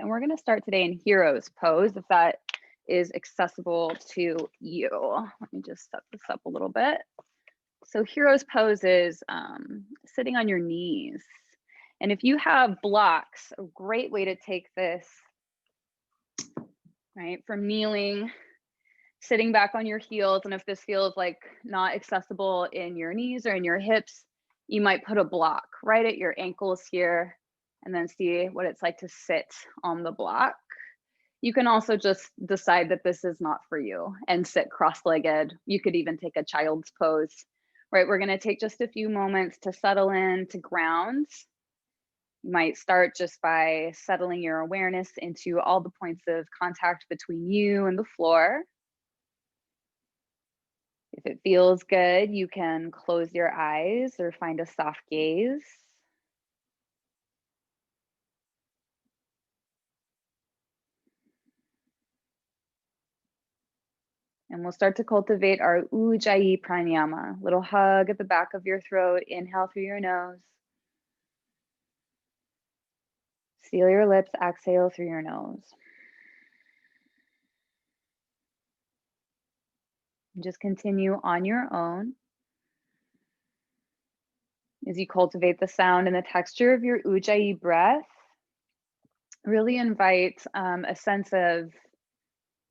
And we're going to start today in hero's pose, if that is accessible to you. Let me just set this up a little bit. So hero's pose is sitting on your knees. And if you have blocks, a great way to take this, right, from kneeling, sitting back on your heels. And if this feels like not accessible in your knees or in your hips, you might put a block right at your ankles here and then see what it's like to sit on the block. You can also just decide that this is not for you and sit cross-legged. You could even take a child's pose, right? We're gonna take just a few moments to settle in, to ground. You might start just by settling your awareness into all the points of contact between you and the floor. If it feels good, you can close your eyes or find a soft gaze. And we'll start to cultivate our Ujjayi pranayama, little hug at the back of your throat. Inhale through your nose. Seal your lips, exhale through your nose. And just continue on your own as you cultivate the sound and the texture of your Ujjayi breath. Really invite a sense of,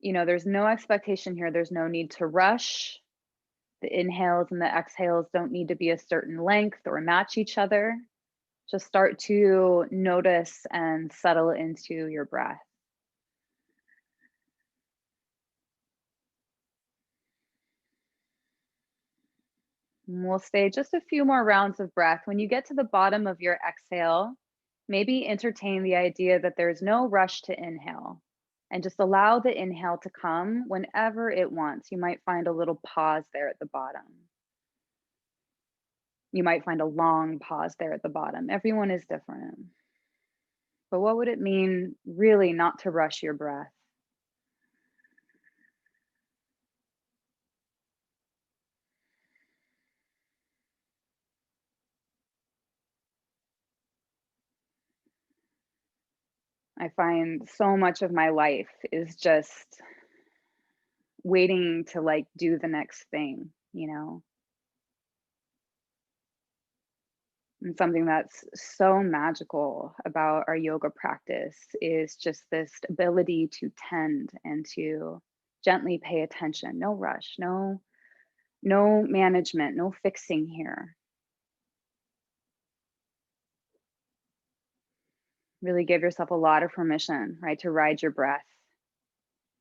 there's no expectation here. There's no need to rush. The inhales and the exhales don't need to be a certain length or match each other. Just start to notice and settle into your breath. And we'll stay just a few more rounds of breath. When you get to the bottom of your exhale, maybe entertain the idea that there's no rush to inhale and just allow the inhale to come whenever it wants. You might find a little pause there at the bottom. You might find a long pause there at the bottom. Everyone is different. But what would it mean really not to rush your breath? I find so much of my life is just waiting to do the next thing, And something that's so magical about our yoga practice is just this ability to tend and to gently pay attention. No rush, no management, no fixing here. Really give yourself a lot of permission, right, to ride your breath.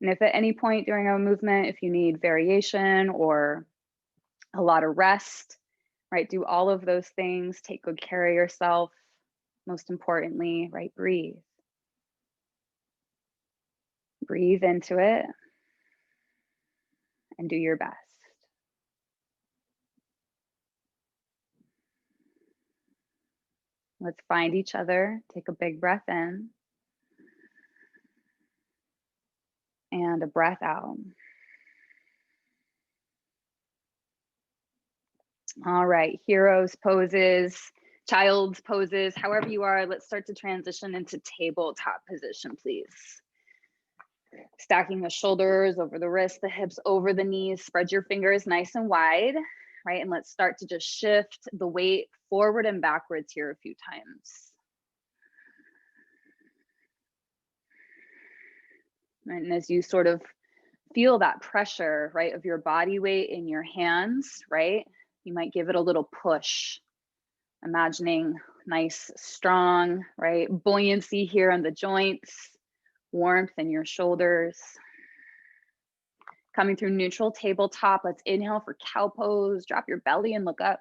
And if at any point during a movement, if you need variation or a lot of rest, right, do all of those things, take good care of yourself. Most importantly, right, breathe. Breathe into it and do your best. Let's find each other. Take a big breath in and a breath out. All right, heroes poses, child's poses, however you are, let's start to transition into tabletop position, please. Stacking the shoulders over the wrists, the hips over the knees, spread your fingers nice and wide, right? And let's start to just shift the weight forward and backwards here a few times. And as you sort of feel that pressure, right, of your body weight in your hands, right? You might give it a little push, imagining nice, strong, right, buoyancy here in the joints, warmth in your shoulders. Coming through neutral tabletop, let's inhale for cow pose, drop your belly and look up.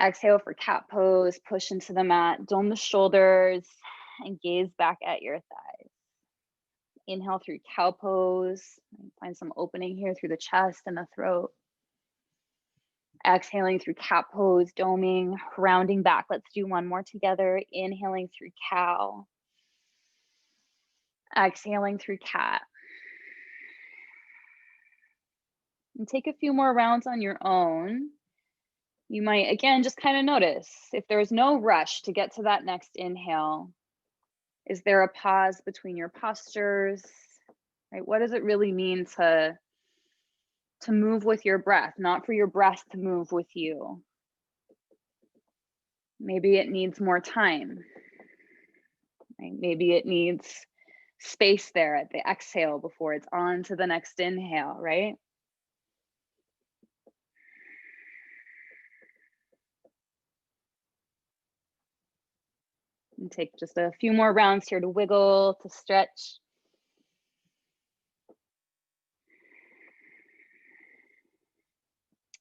Exhale for cat pose, push into the mat, dome the shoulders, and gaze back at your thighs. Inhale through cow pose, find some opening here through the chest and the throat. Exhaling through cat pose, doming, rounding back. Let's do one more together. Inhaling through cow. Exhaling through cat. And take a few more rounds on your own. You might, again, just kind of notice if there's no rush to get to that next inhale, Is there a pause between your postures? Right? What does it really mean to move with your breath, not for your breath to move with you? Maybe it needs more time. Right? Maybe it needs space there at the exhale before it's on to the next inhale, right? And take just a few more rounds here to wiggle, to stretch.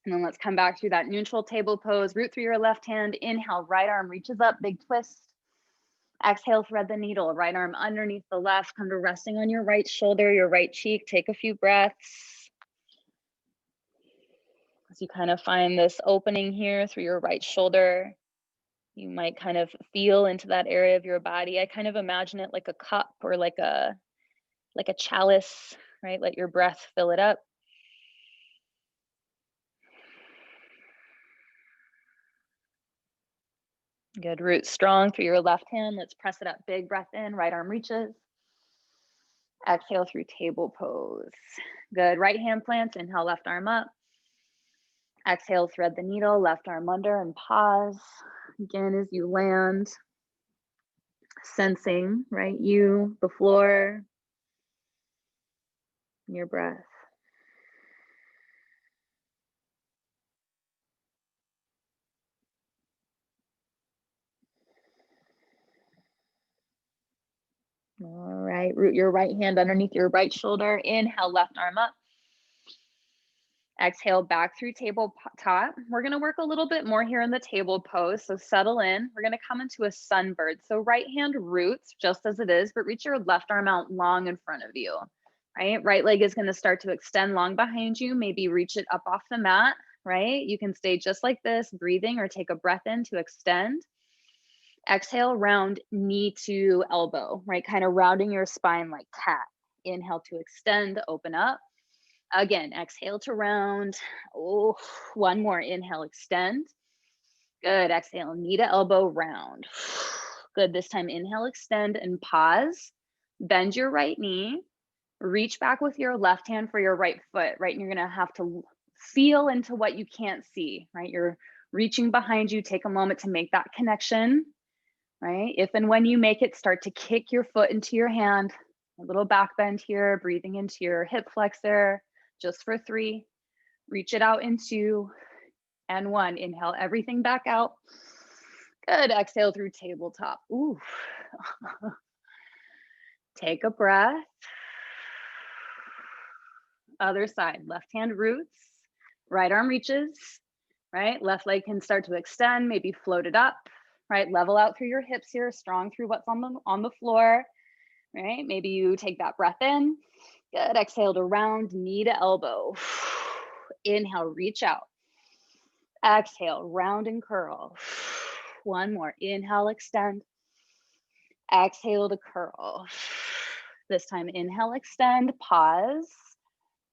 And then let's come back through that neutral table pose. Root through your left hand. Inhale, right arm reaches up, big twist. Exhale, thread the needle. Right arm underneath the left. Come to resting on your right shoulder, your right cheek. Take a few breaths. As you kind of find this opening here through your right shoulder, you might kind of feel into that area of your body. I kind of imagine it like a cup or like a chalice, right? Let your breath fill it up. Good. Root strong through your left hand. Let's press it up. Big breath in. Right arm reaches. Exhale through table pose. Good. Right hand plants. Inhale, left arm up. Exhale, thread the needle. Left arm under and pause. Again, as you land, sensing, right? You, the floor, your breath. All right. Root your right hand underneath your right shoulder. Inhale, left arm up. Exhale, back through tabletop. We're going to work a little bit more here in the table pose. So settle in. We're going to come into a sunbird. So right hand roots just as it is, but reach your left arm out long in front of you. Right? Right leg is going to start to extend long behind you. Maybe reach it up off the mat. Right? You can stay just like this, breathing, or take a breath in to extend. Exhale, round knee to elbow. Right? Kind of rounding your spine like cat. Inhale to extend, open up. Again, exhale to round. Oh, one more. Inhale, extend. Good. Exhale, knee to elbow, round. Good. This time, inhale, extend and pause. Bend your right knee. Reach back with your left hand for your right foot, right? And you're going to have to feel into what you can't see, right? You're reaching behind you. Take a moment to make that connection, right? If and when you make it, start to kick your foot into your hand. A little back bend here, breathing into your hip flexor. Just for 3, reach it out in 2 and 1. Inhale everything back out. Good. Exhale through tabletop. Ooh. Take a breath. Other side. Left hand roots. Right arm reaches. Right. Left leg can start to extend. Maybe float it up. Right. Level out through your hips here. Strong through what's on the floor. Right. Maybe you take that breath in. Good. Exhale to round, knee to elbow. Inhale, reach out. Exhale, round and curl. One more. Inhale, extend. Exhale to curl. This time, inhale, extend, pause.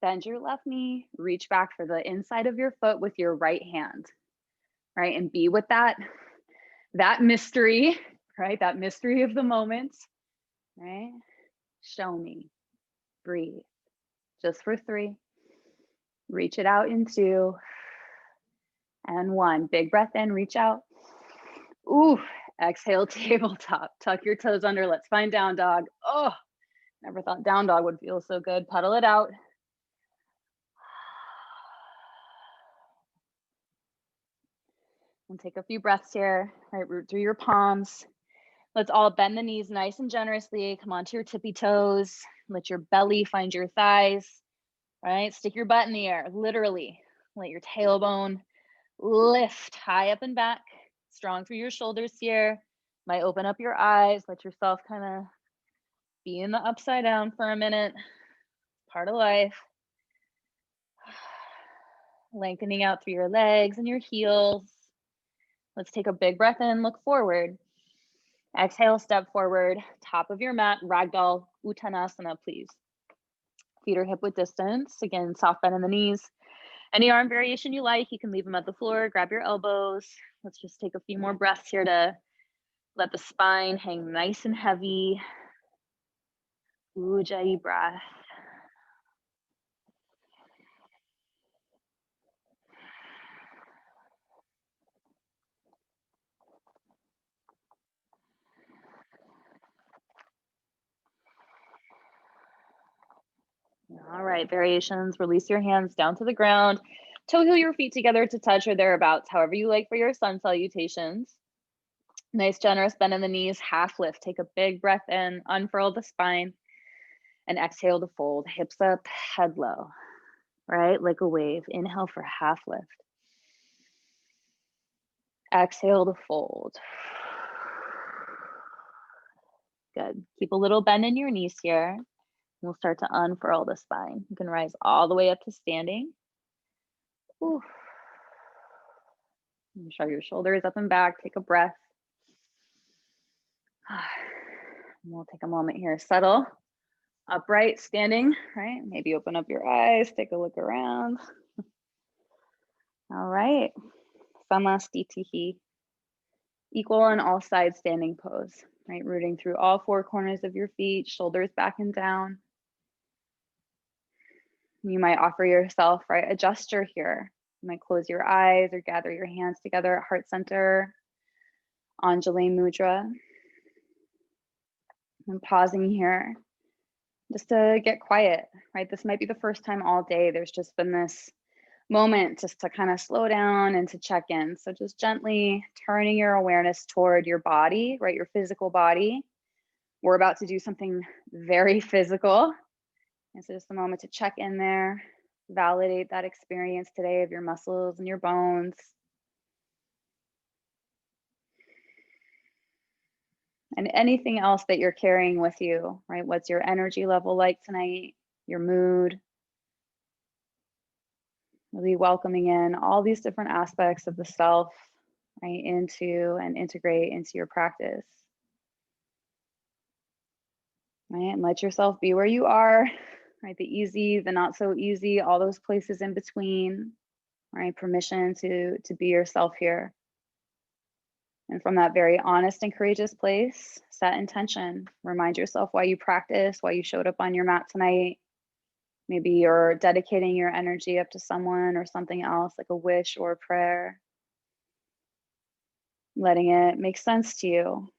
Bend your left knee, reach back for the inside of your foot with your right hand, right? And be with that mystery, right? That mystery of the moment, right? Show me, breathe. Just for 3. Reach it out in 2 and 1. Big breath in, reach out. Ooh, exhale, tabletop. Tuck your toes under. Let's find down dog. Oh, never thought down dog would feel so good. Puddle it out. And take a few breaths here. Right, root through your palms. Let's all bend the knees nice and generously. Come onto your tippy toes. Let your belly find your thighs. Right, stick your butt in the air, literally. Let your tailbone lift high up and back. Strong through your shoulders here. Might open up your eyes. Let yourself kind of be in the upside down for a minute. Part of life. Lengthening out through your legs and your heels. Let's take a big breath in, look forward. Exhale, step forward, top of your mat, ragdoll uttanasana, please. Feet are hip width distance. Again, soft bend in the knees. Any arm variation you like, you can leave them at the floor, grab your elbows. Let's just take a few more breaths here to Let the spine hang nice and heavy. Ujjayi breath. All right, variations. Release your hands down to the ground. Toe heel your feet together to touch or thereabouts, however you like for your sun salutations. Nice generous bend in the knees, half lift. Take a big breath in, unfurl the spine, and exhale to fold. Hips up, head low, right? Like a wave. Inhale for half lift. Exhale to fold. Good. Keep a little bend in your knees here. We'll start to unfurl the spine. You can rise all the way up to standing. Ooh. Show your shoulders up and back. Take a breath. We'll take a moment here. Settle. Upright, standing, right? Maybe open up your eyes. Take a look around. All right. Samastitihi. Equal on all sides standing pose, right? Rooting through all four corners of your feet, shoulders back and down. You might offer yourself, right, a gesture here. You might close your eyes or gather your hands together at heart center, Anjali Mudra. I'm pausing here just to get quiet, right? This might be the first time all day there's just been this moment just to kind of slow down and to check in. So just gently turning your awareness toward your body, right? Your physical body. We're about to do something very physical. And so just a moment to check in there, validate that experience today of your muscles and your bones. And anything else that you're carrying with you, right? What's your energy level like tonight? Your mood? Really welcoming in all these different aspects of the self, right? Into and integrate into your practice. Right? And let yourself be where you are, right? The easy, the not so easy, all those places in between, right? Permission to be yourself here. And from that very honest and courageous place, set intention. Remind yourself why you practice, why you showed up on your mat tonight. Maybe you're dedicating your energy up to someone or something else, like a wish or a prayer. Letting it make sense to you.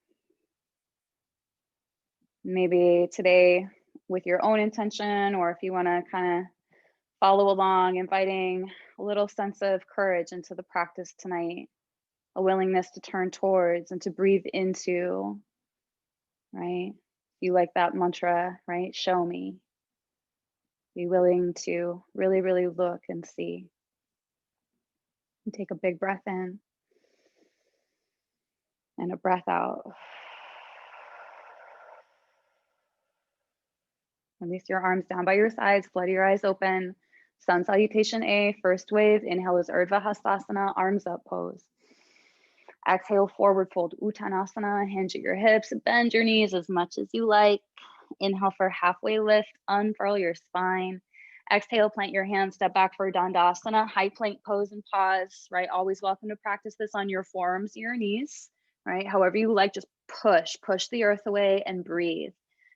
Maybe today with your own intention, or if you want to kind of follow along, inviting a little sense of courage into the practice tonight, a willingness to turn towards and to breathe into, right? You like that mantra, right? Show me. Be willing to really, really look and see. And take a big breath in and a breath out. Release your arms down by your sides, flutter your eyes open. Sun salutation A, first wave. Inhale is Urdhva Hastasana, arms up pose. Exhale, forward fold Uttanasana, hinge at your hips, bend your knees as much as you like. Inhale for halfway lift, unfurl your spine. Exhale, plant your hands, step back for Dandasana, high plank pose and pause, right? Always welcome to practice this on your forearms, your knees, right? However you like, just push the earth away and breathe.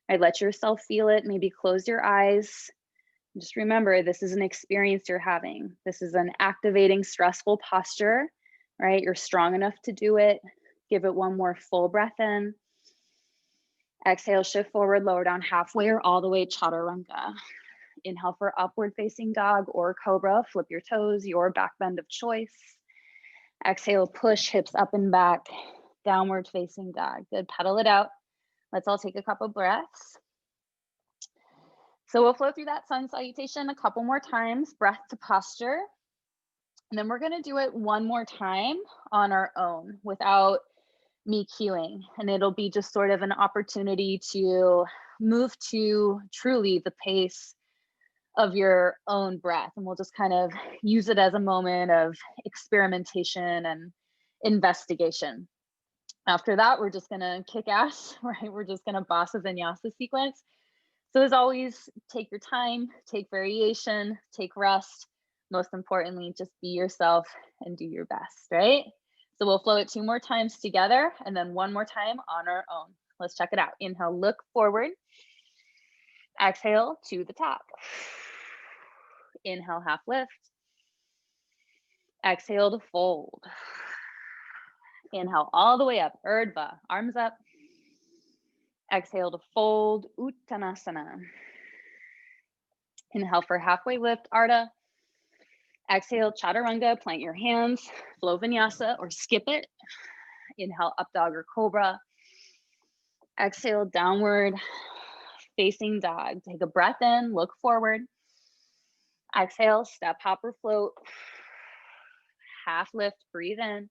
Right? Let yourself feel it, maybe close your eyes. Just remember, this is an experience you're having. This is an activating, stressful posture, right? You're strong enough to do it. Give it one more full breath in. Exhale, shift forward, lower down halfway or all the way, Chaturanga. Inhale for upward facing dog or cobra. Flip your toes, your back bend of choice. Exhale, push hips up and back, downward facing dog. Good, pedal it out. Let's all take a couple breaths. So we'll flow through that sun salutation a couple more times, breath to posture. And then we're gonna do it one more time on our own without me cueing. And it'll be just sort of an opportunity to move to truly the pace of your own breath. And we'll just kind of use it as a moment of experimentation and investigation. After that, we're just gonna kick ass, right? We're just gonna boss a vinyasa sequence. So as always, take your time, take variation, take rest. Most importantly, just be yourself and do your best, right? So we'll flow it 2 more times together and then 1 more time on our own. Let's check it out. Inhale, look forward. Exhale to the top. Inhale, half lift. Exhale to fold. Inhale all the way up, Urdhva, arms up. Exhale to fold, Uttanasana. Inhale for halfway lift, Ardha. Exhale, Chaturanga, plant your hands, flow Vinyasa or skip it. Inhale, up dog or cobra. Exhale, downward facing dog. Take a breath in, look forward. Exhale, step, hop, or float. Half lift, breathe in.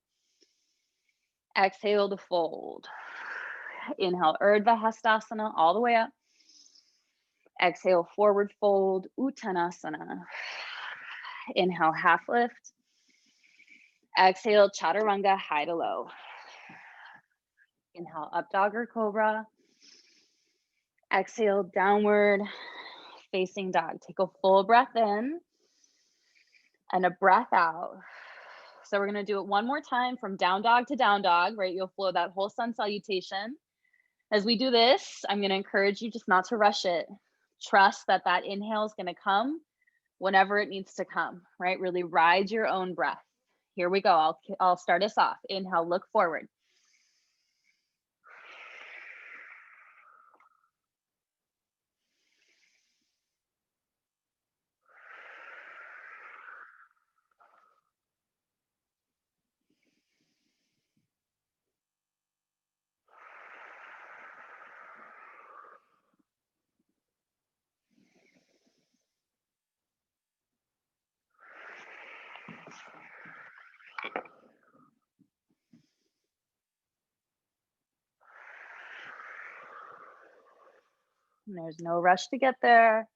Exhale to fold. Inhale, Urdhva Hastasana, all the way up. Exhale, forward fold, Uttanasana. Inhale, half lift. Exhale, Chaturanga, high to low. Inhale, up dog or cobra. Exhale, downward facing dog. Take a full breath in and a breath out. So we're going to do it 1 more time from down dog to down dog, right? You'll flow that whole sun salutation. As we do this, I'm going to encourage you just not to rush it. Trust that that inhale is going to come whenever it needs to come, right? Really ride your own breath. Here we go. I'll start us off. Inhale, look forward. And there's no rush to get there.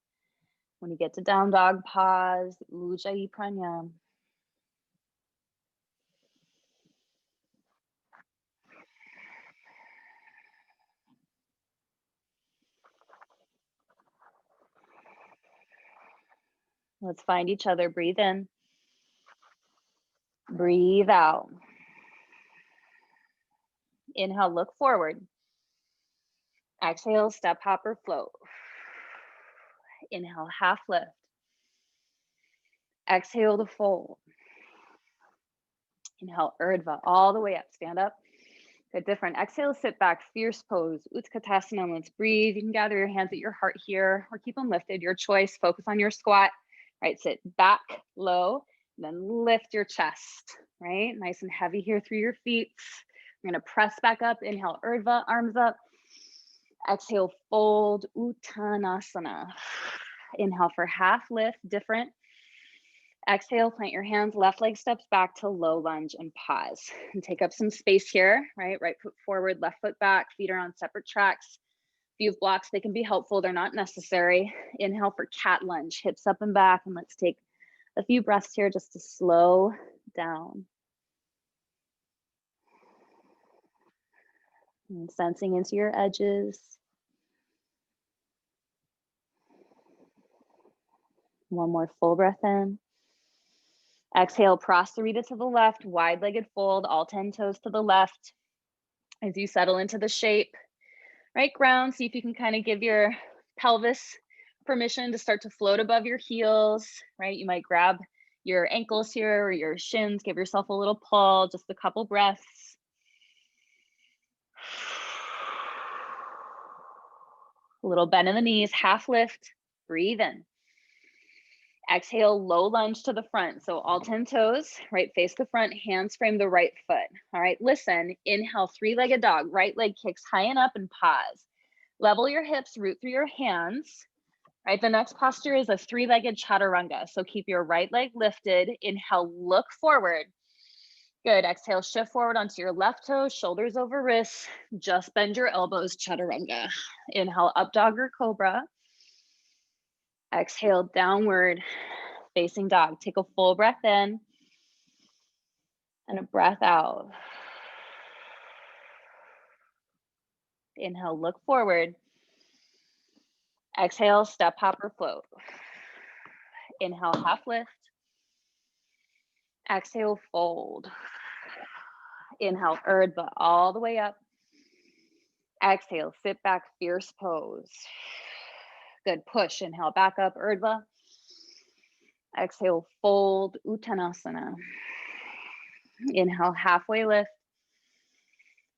When you get to down dog, pause, Ujjayi Pranayam. Let's find each other. Breathe in. Breathe out. Inhale, look forward. Exhale, step, hop, or float. Inhale, half lift. Exhale to fold. Inhale, Urdhva, all the way up. Stand up. Good, different. Exhale, sit back, fierce pose, Utkatasana. Let's breathe. You can gather your hands at your heart here or keep them lifted, your choice. Focus on your squat, right? Sit back, low, then lift your chest, right? Nice and heavy here through your feet. We're gonna press back up. Inhale, Urdhva, arms up. Exhale, fold, Uttanasana. Inhale for half lift, different. Exhale, plant your hands, left leg steps back to low lunge and pause. And take up some space here, right? Right foot forward, left foot back, feet are on separate tracks. If you have blocks, they can be helpful, they're not necessary. Inhale for cat lunge, hips up and back, and let's take a few breaths here just to slow down. And sensing into your edges. One more full breath in. Exhale, Prasarita to the left, wide-legged fold, all 10 toes to the left. As you settle into the shape, right, ground, see if you can kind of give your pelvis permission to start to float above your heels, right? You might grab your ankles here or your shins, give yourself a little pull, just a couple breaths. A little bend in the knees, half lift, breathe in. Exhale, low lunge to the front. So all 10 toes, right, face the front, hands frame the right foot. All right, listen, inhale, three-legged dog, right leg kicks high and up and pause. Level your hips, root through your hands, right? The next posture is a three-legged chaturanga. So keep your right leg lifted. Inhale, look forward. Good, exhale, shift forward onto your left toe, shoulders over wrists, just bend your elbows, chaturanga. Inhale, up dog or cobra. Exhale, downward facing dog. Take a full breath in and a breath out. Inhale, look forward. Exhale, step, hop, or float. Inhale, half lift. Exhale, fold. Inhale, Urdhva all the way up. Exhale, sit back, fierce pose. Good, push, inhale, back up, Urdhva. Exhale, fold, Uttanasana. Inhale, halfway lift.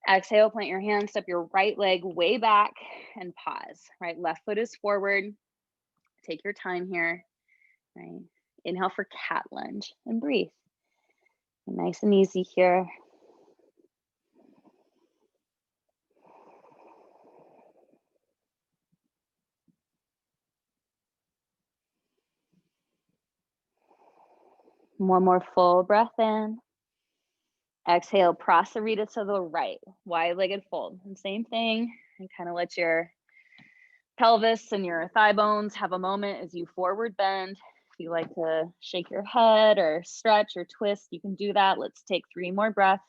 Exhale, plant your hands, step your right leg way back and pause, right? Left foot is forward. Take your time here, right? Inhale for cat lunge and breathe. Nice and easy here. One more full breath in. Exhale, Prasarita to the right, wide-legged fold. And same thing, and kind of let your pelvis and your thigh bones have a moment as you forward bend. If you like to shake your head or stretch or twist, you can do that. Let's take 3 more breaths.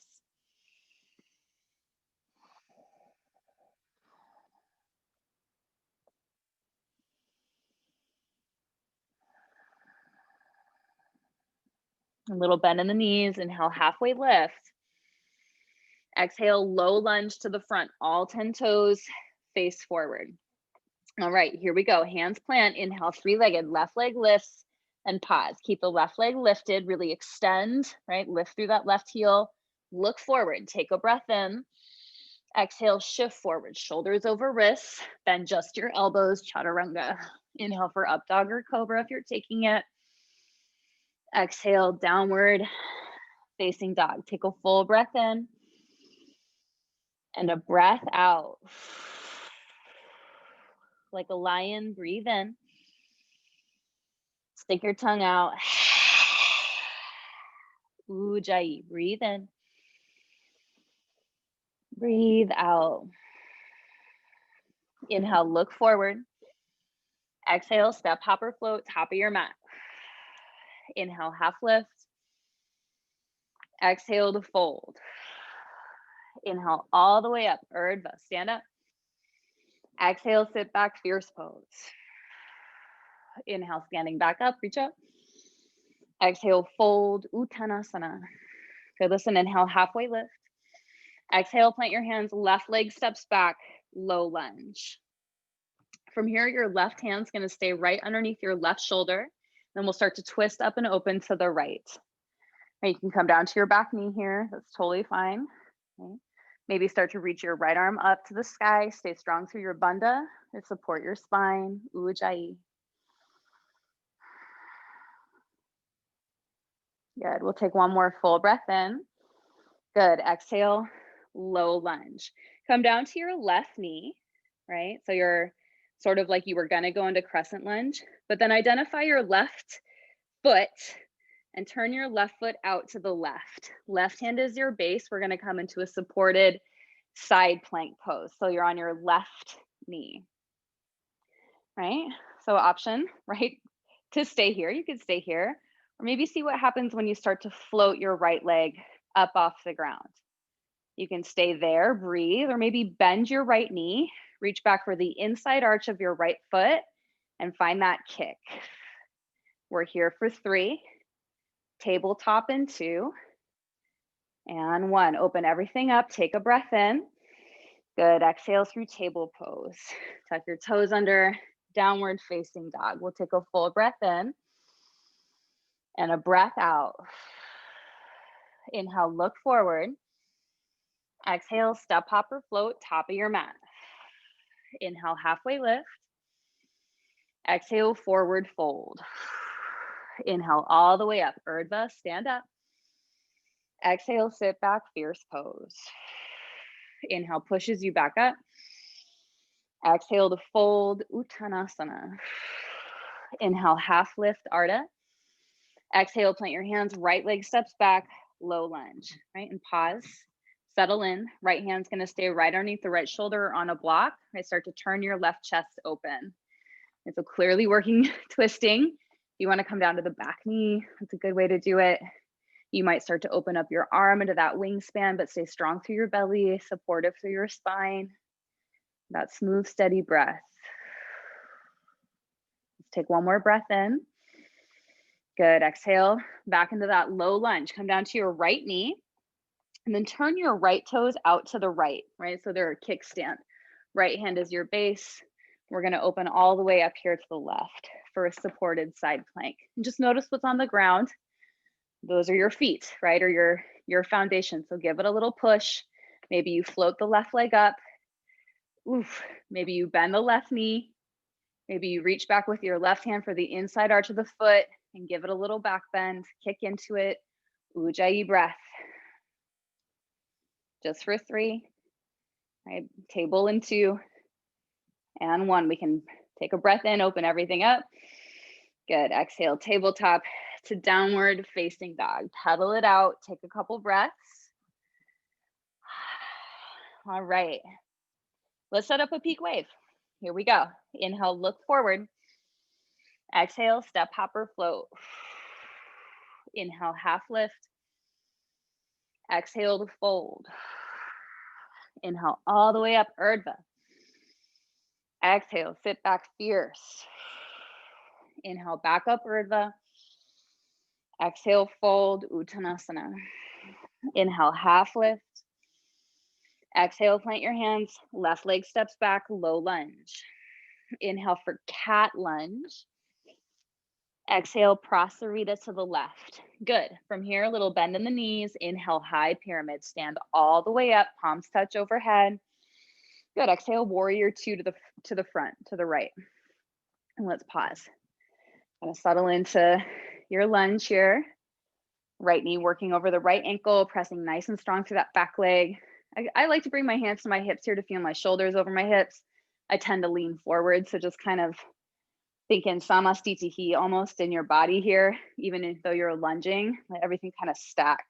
A little bend in the knees, inhale, halfway lift. Exhale, low lunge to the front, all 10 toes face forward. All right, here we go. Hands plant, inhale, 3-legged, left leg lifts and pause. Keep the left leg lifted, really extend, right? Lift through that left heel, look forward, take a breath in. Exhale, shift forward, shoulders over wrists, bend just your elbows, chaturanga. Inhale for up dog or cobra if you're taking it. Exhale, downward facing dog. Take a full breath in and a breath out. Like a lion, breathe in. Stick your tongue out. Ujjayi, breathe in. Breathe out. Inhale, look forward. Exhale, step, hop, or float, top of your mat. Inhale, half lift. Exhale to fold. Inhale all the way up, Urdhva, stand up. Exhale, sit back, fierce pose. Inhale, standing back up, reach up. Exhale, fold, Uttanasana. Good, listen, inhale, halfway lift. Exhale, plant your hands, left leg steps back, low lunge. From here, your left hand's gonna stay right underneath your left shoulder. Then we'll start to twist up and open to the right. You can come down to your back knee here, that's totally fine. Okay. Maybe start to reach your right arm up to the sky, stay strong through your bandha to support your spine, Ujjayi. Good, we'll take one more full breath in. Good, exhale, low lunge. Come down to your left knee, right? So you're sort of like you were gonna go into crescent lunge, but then identify your left foot and turn your left foot out to the left. Left hand is your base. We're gonna come into a supported side plank pose. So you're on your left knee, right? So option, right? To stay here, you could stay here, or maybe see what happens when you start to float your right leg up off the ground. You can stay there, breathe, or maybe bend your right knee, reach back for the inside arch of your right foot and find that kick. We're here for 3, tabletop in 2, and 1. Open everything up, take a breath in. Good, exhale through table pose. Tuck your toes under, downward facing dog. We'll take a full breath in and a breath out. Inhale, look forward. Exhale, step, hop, or float, top of your mat. Inhale, halfway lift. Exhale, forward fold. Inhale all the way up, Urdhva, stand up. Exhale, sit back, fierce pose. Inhale, pushes you back up. Exhale to fold, Uttanasana. Inhale, half lift, Ardha. Exhale, plant your hands, right leg steps back, low lunge, right? And pause, settle in. Right hand's gonna stay right underneath the right shoulder on a block. Right, start to turn your left chest open. It's a clearly working twisting. If you wanna come down to the back knee, that's a good way to do it. You might start to open up your arm into that wingspan, but stay strong through your belly, supportive through your spine. That smooth, steady breath. Let's take one more breath in. Good, exhale, back into that low lunge. Come down to your right knee. And then turn your right toes out to the right, right? So they're a kickstand. Right hand is your base. We're gonna open all the way up here to the left for a supported side plank. And just notice what's on the ground. Those are your feet, right? Or your foundation. So give it a little push. Maybe you float the left leg up. Oof. Maybe you bend the left knee. Maybe you reach back with your left hand for the inside arch of the foot and give it a little back bend. Kick into it. Ujjayi breath. Just for 3. Right? Table in 2 and 1. We can take a breath in, open everything up. Good. Exhale, tabletop to downward facing dog. Pedal it out. Take a couple breaths. All right. Let's set up a peak wave. Here we go. Inhale, look forward. Exhale, step, hopper, float. Inhale, half lift. Exhale to fold. Inhale all the way up, Urdhva. Exhale, sit back fierce. Inhale, back up, Urdhva. Exhale, fold, Uttanasana. Inhale, half lift. Exhale, plant your hands. Left leg steps back, low lunge. Inhale for cat lunge. Exhale, Prasarita to the left. Good. From here, a little bend in the knees. Inhale, high pyramid. Stand all the way up, palms touch overhead. Good. Exhale, warrior 2 to the front, to the right. And let's pause. Gonna settle into your lunge here. Right knee working over the right ankle, pressing nice and strong through that back leg. I like to bring my hands to my hips here to feel my shoulders over my hips. I tend to lean forward, so just kind of thinking samastitihi almost in your body here, even though you're lunging, let everything kind of stack,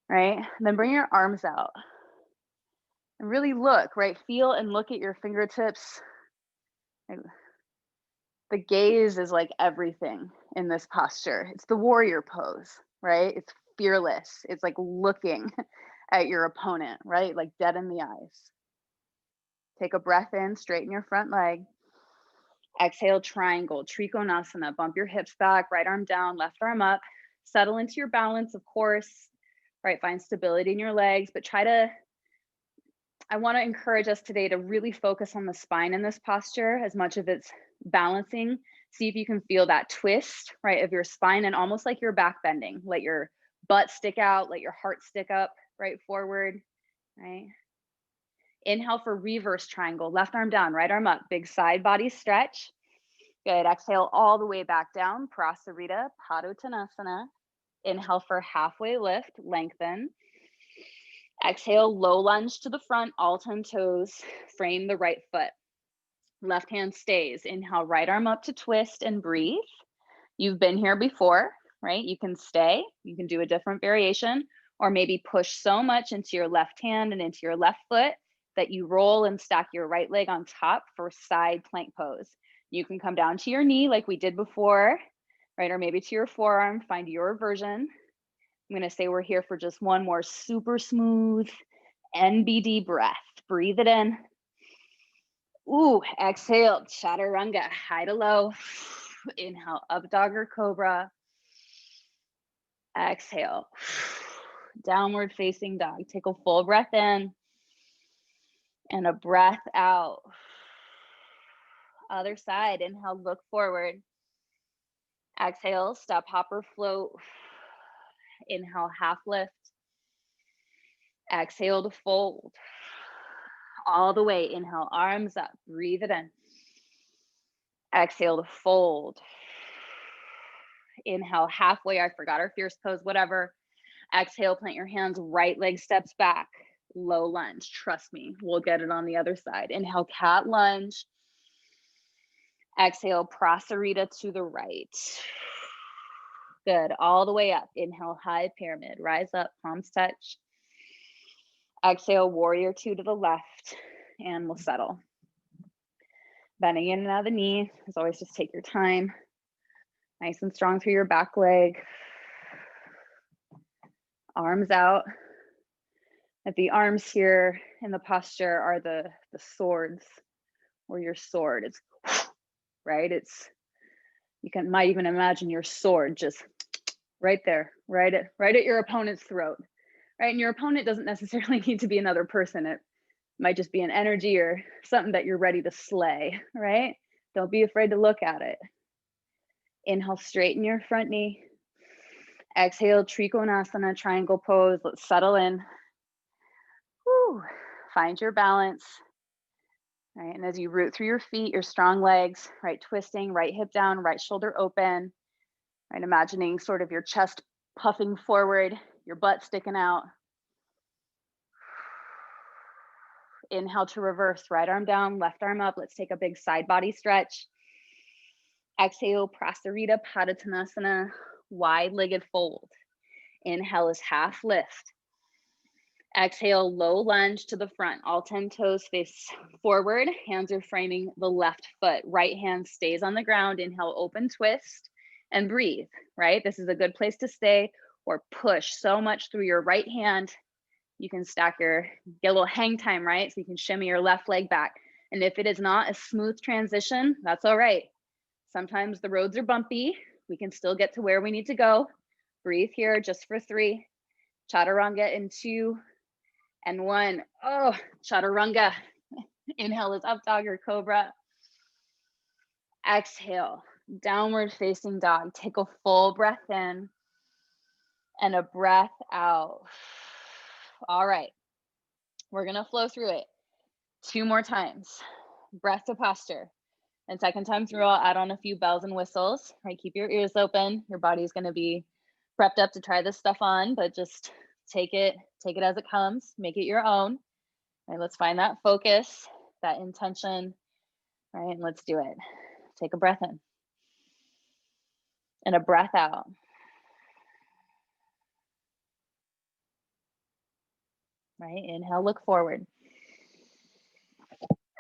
right? And then bring your arms out and really look, right? Feel and look at your fingertips. The gaze is like everything in this posture. It's the warrior pose, right? It's fearless. It's like looking at your opponent, right? Like dead in the eyes. Take a breath in, straighten your front leg. Exhale, triangle, Trikonasana. Bump your hips back, right arm down, left arm up. Settle into your balance, of course, right? Find stability in your legs, but I want to encourage us today to really focus on the spine in this posture as much of it's balancing. See if you can feel that twist, right, of your spine and almost like you're back bending. Let your butt stick out, let your heart stick up, right, forward, right? Inhale for reverse triangle, left arm down, right arm up, big side body stretch. Good, exhale all the way back down, Prasarita, Padottanasana. Inhale for halfway lift, lengthen. Exhale, low lunge to the front, all 10 toes, frame the right foot. Left hand stays. Inhale, right arm up to twist and breathe. You've been here before, right? You can stay, you can do a different variation, or maybe push so much into your left hand and into your left foot that you roll and stack your right leg on top for side plank pose. You can come down to your knee like we did before, right? Or maybe to your forearm, find your version. I'm gonna say we're here for just one more super smooth NBD breath. Breathe it in. Ooh, exhale, chaturanga, high to low. Inhale, up dog or cobra. Exhale, downward facing dog. Take a full breath in and a breath out. Other side, inhale, look forward. Exhale, step, hopper, float. Inhale, half lift. Exhale to fold. All the way, inhale, arms up, breathe it in. Exhale to fold. Inhale, halfway, I forgot our fierce pose, whatever. Exhale, plant your hands, right leg steps back, low lunge. Trust me, we'll get it on the other side. Inhale, cat lunge. Exhale, Prasarita to the right. Good, all the way up. Inhale, high pyramid, rise up, palms touch. Exhale, warrior 2 to the left, and we'll settle. Bending in and out of the knee. As always, just take your time. Nice and strong through your back leg. Arms out. At the arms here in the posture are the swords, or your sword. It's right. Might even imagine your sword just right there, right at your opponent's throat. right? And your opponent doesn't necessarily need to be another person. It might just be an energy or something that you're ready to slay, right? Don't be afraid to look at it. Inhale, straighten your front knee. Exhale, Trikonasana, triangle pose. Let's settle in. Whew. Find your balance. Right, and as you root through your feet, your strong legs, right, twisting, right hip down, right shoulder open, right, imagining sort of your chest puffing forward, your butt sticking out. Inhale to reverse, right arm down, left arm up. Let's take a big side body stretch. Exhale, Prasarita Padottanasana, wide-legged fold. Inhale is half lift. Exhale, low lunge to the front. All 10 toes face forward. Hands are framing the left foot. Right hand stays on the ground. Inhale, open twist and breathe, right? This is a good place to stay or push so much through your right hand. You can get a little hang time, right? So you can shimmy your left leg back. And if it is not a smooth transition, that's all right. Sometimes the roads are bumpy. We can still get to where we need to go. Breathe here just for 3. Chaturanga in 2 and 1. Oh, Chaturanga. Inhale is up dog or cobra. Exhale, downward facing dog. Take a full breath in and a breath out. All right, we're gonna flow through it 2 more times. Breath to posture. And second time through, I'll add on a few bells and whistles, right? Keep your ears open. Your body's gonna be prepped up to try this stuff on, but just take it as it comes, make it your own. Right, let's find that focus, that intention, right? And let's do it. Take a breath in and a breath out. Right, inhale, look forward.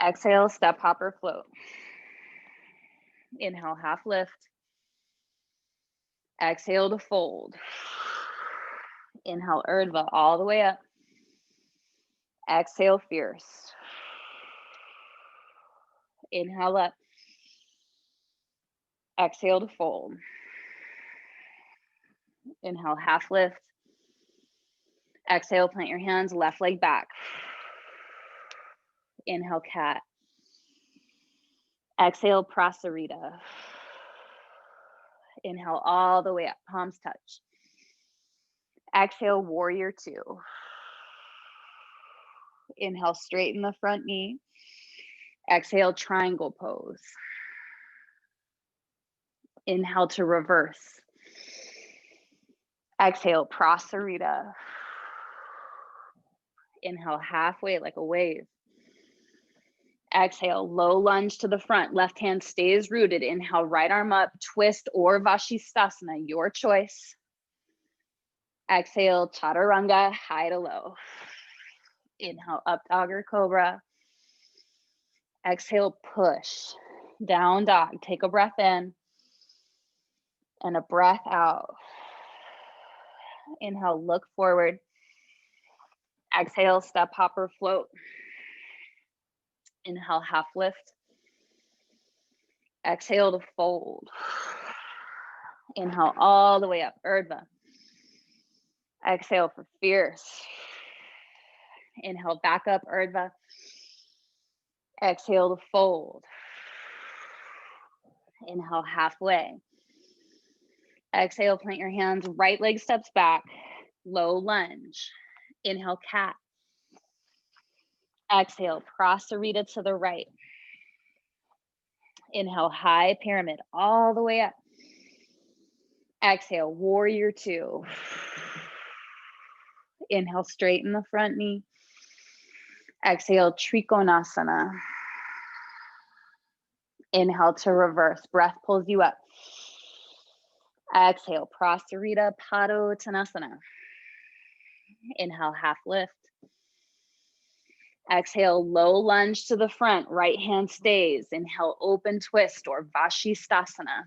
Exhale, step, hopper, float. Inhale, half lift. Exhale to fold. Inhale, Urdhva all the way up. Exhale, fierce. Inhale up. Exhale to fold. Inhale, half lift. Exhale, plant your hands, left leg back. Inhale, cat. Exhale, Prasarita. Inhale all the way up, palms touch. Exhale, warrior 2. Inhale, straighten the front knee. Exhale, triangle pose. Inhale to reverse. Exhale, Prasarita. Inhale, halfway like a wave. Exhale, low lunge to the front. Left hand stays rooted. Inhale, right arm up, twist or Vashisthasana, your choice. Exhale, Chaturanga, high to low. Inhale, up dog or cobra. Exhale, push. Down dog. Take a breath in and a breath out. Inhale, look forward. Exhale, step, hopper, float. Inhale, half lift. Exhale to fold. Inhale all the way up, Urdhva. Exhale for fierce. Inhale, back up, Urdhva. Exhale to fold. Inhale, halfway. Exhale, plant your hands, right leg steps back, low lunge. Inhale, cat. Exhale, Prasarita to the right. Inhale, high pyramid all the way up. Exhale, warrior 2. Inhale, straighten the front knee. Exhale, Trikonasana. Inhale to reverse. Breath pulls you up. Exhale, Prasarita Padottanasana. Inhale, half lift. Exhale, low lunge to the front. Right hand stays. Inhale, open twist or Vashisthasana.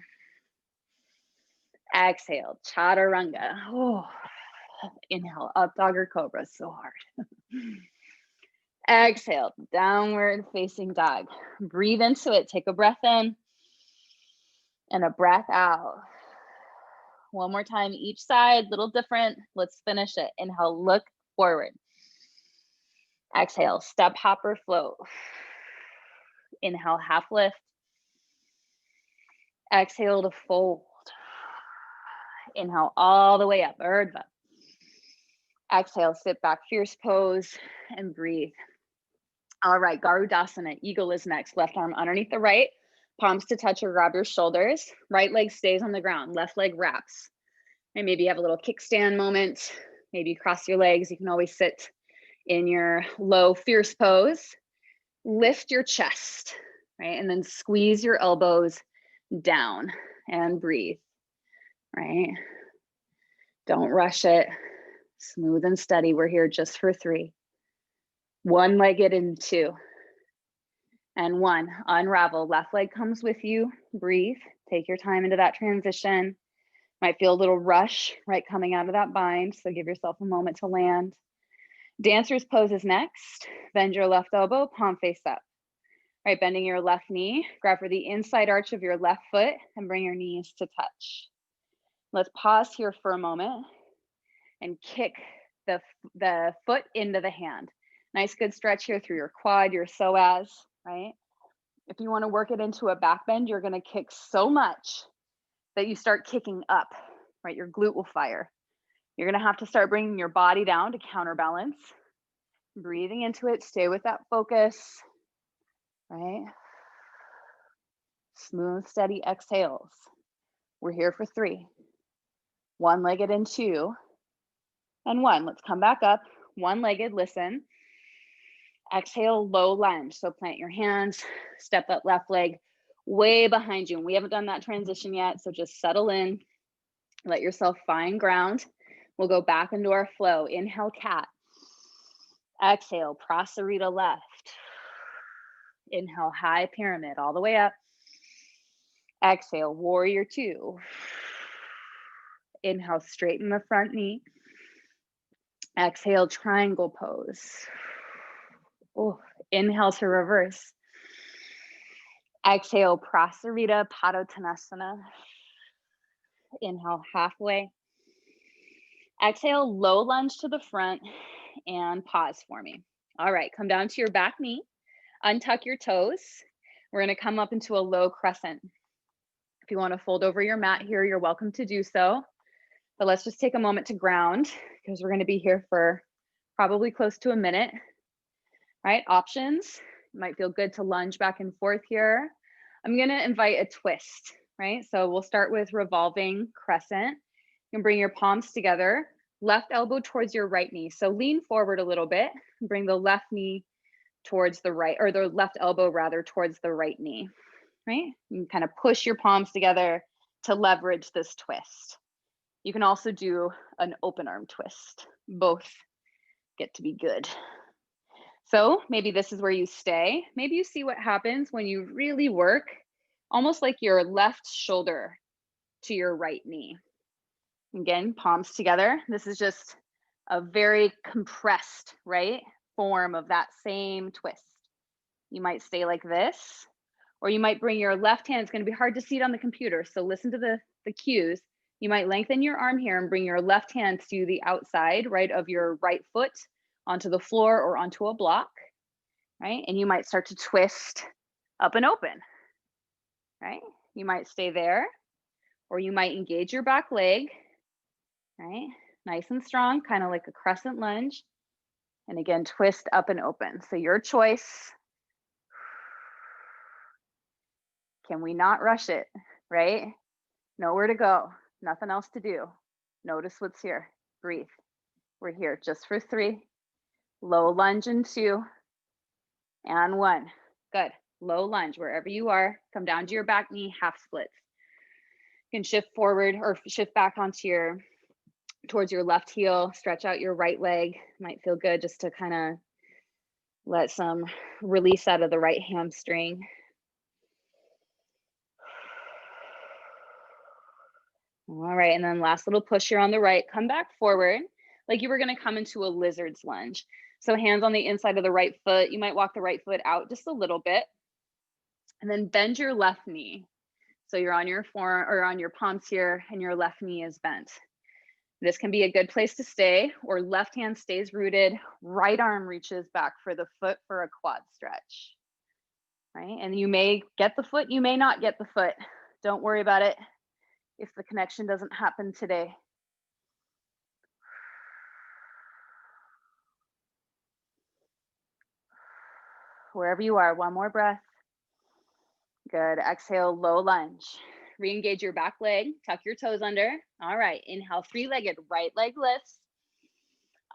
Exhale, Chaturanga. Oh. Inhale, up dog or cobra, so hard. Exhale, downward facing dog. Breathe into it. Take a breath in and a breath out. One more time, each side, little different. Let's finish it. Inhale, look forward. Exhale, step, hop, or float. Inhale, half lift. Exhale to fold. Inhale all the way up, Urdhva. Exhale, sit back, fierce pose, and breathe. All right, Garudasana, eagle is next. Left arm underneath the right, palms to touch or grab your shoulders. Right leg stays on the ground, left leg wraps. And maybe you have a little kickstand moment. Maybe you cross your legs. You can always sit in your low, fierce pose. Lift your chest, right? And then squeeze your elbows down and breathe, right? Don't rush it. Smooth and steady. We're here just for 3. One-legged in 2. And 1. Unravel. Left leg comes with you. Breathe. Take your time into that transition. Might feel a little rush, right, coming out of that bind. So give yourself a moment to land. Dancer's pose is next. Bend your left elbow, palm face up. Right, bending your left knee. Grab for the inside arch of your left foot and bring your knees to touch. Let's pause here for a moment and kick the foot into the hand. Nice good stretch here through your quad, your psoas, right? If you want to work it into a back bend, you're going to kick so much that you start kicking up, right? Your glute will fire. You're going to have to start bringing your body down to counterbalance. Breathing into it, stay with that focus, right? Smooth, steady exhales. We're here for 3. One-legged in 2. And 1. Let's come back up. One-legged, listen. Exhale, low lunge. So plant your hands, step that left leg way behind you. And we haven't done that transition yet, so just settle in. Let yourself find ground. We'll go back into our flow. Inhale, cat. Exhale, prasarita left. Inhale, high pyramid all the way up. Exhale, warrior 2. Inhale, straighten the front knee. Exhale, triangle pose. Oh, inhale to reverse. Exhale, prasarita padottanasana. Inhale, halfway. Exhale, low lunge to the front and pause for me. All right, come down to your back knee. Untuck your toes. We're going to come up into a low crescent. If you want to fold over your mat here, you're welcome to do so. But let's just take a moment to ground because we're going to be here for probably close to a minute. Right, options. It might feel good to lunge back and forth here. I'm going to invite a twist, right? So we'll start with revolving crescent. You can bring your palms together, left elbow towards your right knee. So lean forward a little bit, bring the left knee towards the right, or the left elbow rather towards the right knee, right? You can kind of push your palms together to leverage this twist. You can also do an open arm twist. Both get to be good. So maybe this is where you stay. Maybe you see what happens when you really work, almost like your left shoulder to your right knee. Again, palms together. This is just a very compressed, right, form of that same twist. You might stay like this, or you might bring your left hand. It's going to be hard to see it on the computer, so listen to the cues. You might lengthen your arm here and bring your left hand to the outside, right, of your right foot onto the floor or onto a block, right? And you might start to twist up and open, right? You might stay there, or you might engage your back leg, right? Nice and strong, kind of like a crescent lunge. And again, twist up and open. So your choice. Can we not rush it, right? Nowhere to go, nothing else to do. Notice what's here, breathe. We're here just for 3. Low lunge in 2 and 1. Good, low lunge wherever you are. Come down to your back knee, half splits. You can shift forward or shift back onto towards your left heel, stretch out your right leg. Might feel good just to kind of let some release out of the right hamstring. All right, and then last little push here on the right. Come back forward like you were going to come into a lizard's lunge. So hands on the inside of the right foot. You might walk the right foot out just a little bit. And then bend your left knee. So you're on your forearm or on your palms here and your left knee is bent. This can be a good place to stay, or left hand stays rooted, right arm reaches back for the foot for a quad stretch, right? And you may get the foot, you may not get the foot. Don't worry about it if the connection doesn't happen today. Wherever you are, one more breath. Good. Exhale, low lunge. Re-engage your back leg, tuck your toes under. All right, inhale, three-legged, right leg lifts.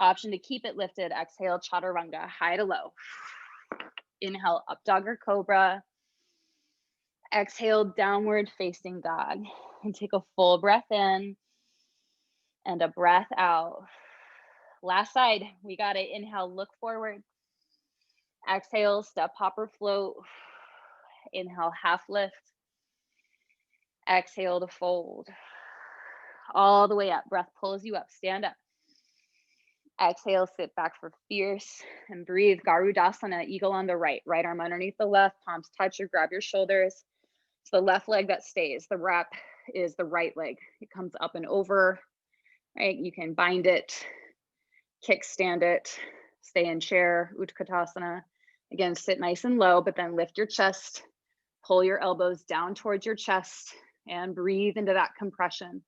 Option to keep it lifted. Exhale, chaturanga, high to low. Inhale, up dog or cobra. Exhale, downward facing dog. And take a full breath in and a breath out. Last side, we got it. Inhale, look forward. Exhale, step, hop, or float. Inhale, half lift. Exhale to fold. All the way up. Breath pulls you up. Stand up. Exhale, sit back for fierce and breathe. Garudasana, eagle on the right. Right arm underneath the left, palms touch or grab your shoulders. It's the left leg that stays. The wrap is the right leg. It comes up and over, right? You can bind it, kickstand it, stay in chair, Utkatasana. Again, sit nice and low, but then lift your chest, pull your elbows down towards your chest, and breathe into that compression.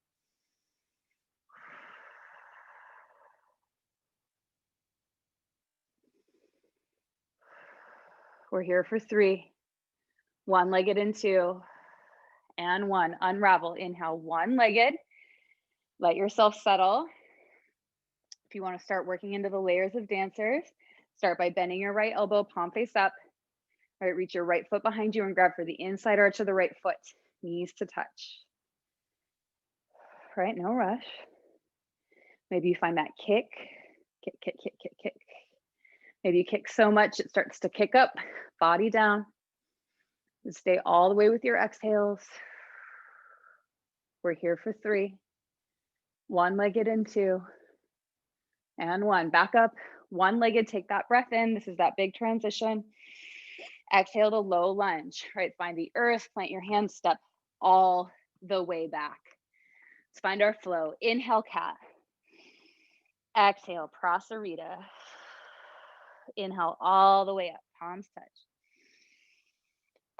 We're here for 3. One-legged in 2, and 1. Unravel. Inhale, one-legged. Let yourself settle. If you want to start working into the layers of dancers, start by bending your right elbow, palm face up. All right, reach your right foot behind you and grab for the inside arch of the right foot, knees to touch. All right, no rush. Maybe you find that kick, kick, kick, kick, kick, kick. Maybe you kick so much it starts to kick up, body down. And stay all the way with your exhales. We're here for 3. One-legged in 2, and 1. Back up, one-legged, take that breath in. This is that big transition. Exhale to low lunge, right? Find the earth, plant your hands, step all the way back. Let's find our flow. Inhale, cat. Exhale, prasarita. Inhale all the way up, palms touch.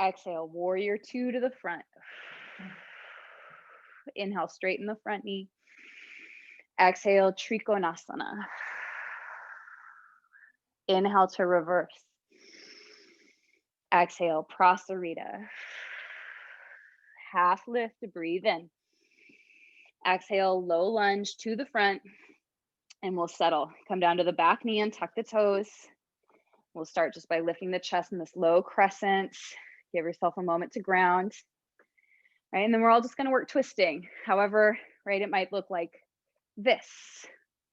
Exhale, warrior 2 to the front. Inhale, straighten the front knee. Exhale, trikonasana. Inhale to reverse. Exhale, prasarita. Half lift, breathe in. Exhale, low lunge to the front, and we'll settle. Come down to the back knee and tuck the toes. We'll start just by lifting the chest in this low crescent. Give yourself a moment to ground. Right, and then we're all just gonna work twisting. However, right, it might look like this.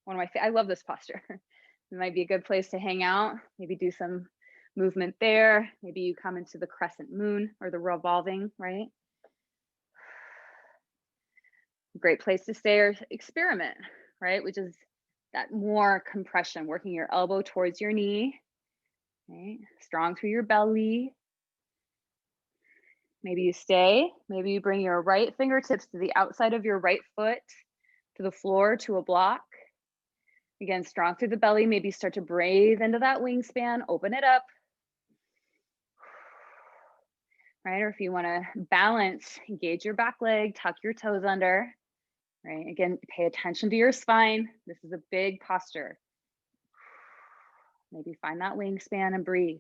I love this posture. It might be a good place to hang out. Maybe do some movement there. Maybe you come into the crescent moon or the revolving, right? Great place to stay or experiment, right? Which is that more compression, working your elbow towards your knee, right? Strong through your belly. Maybe you stay. Maybe you bring your right fingertips to the outside of your right foot, to the floor, to a block. Again, strong through the belly. Maybe start to breathe into that wingspan, open it up. Right, or if you want to balance, engage your back leg, tuck your toes under. Right, again, pay attention to your spine. This is a big posture. Maybe find that wingspan and breathe.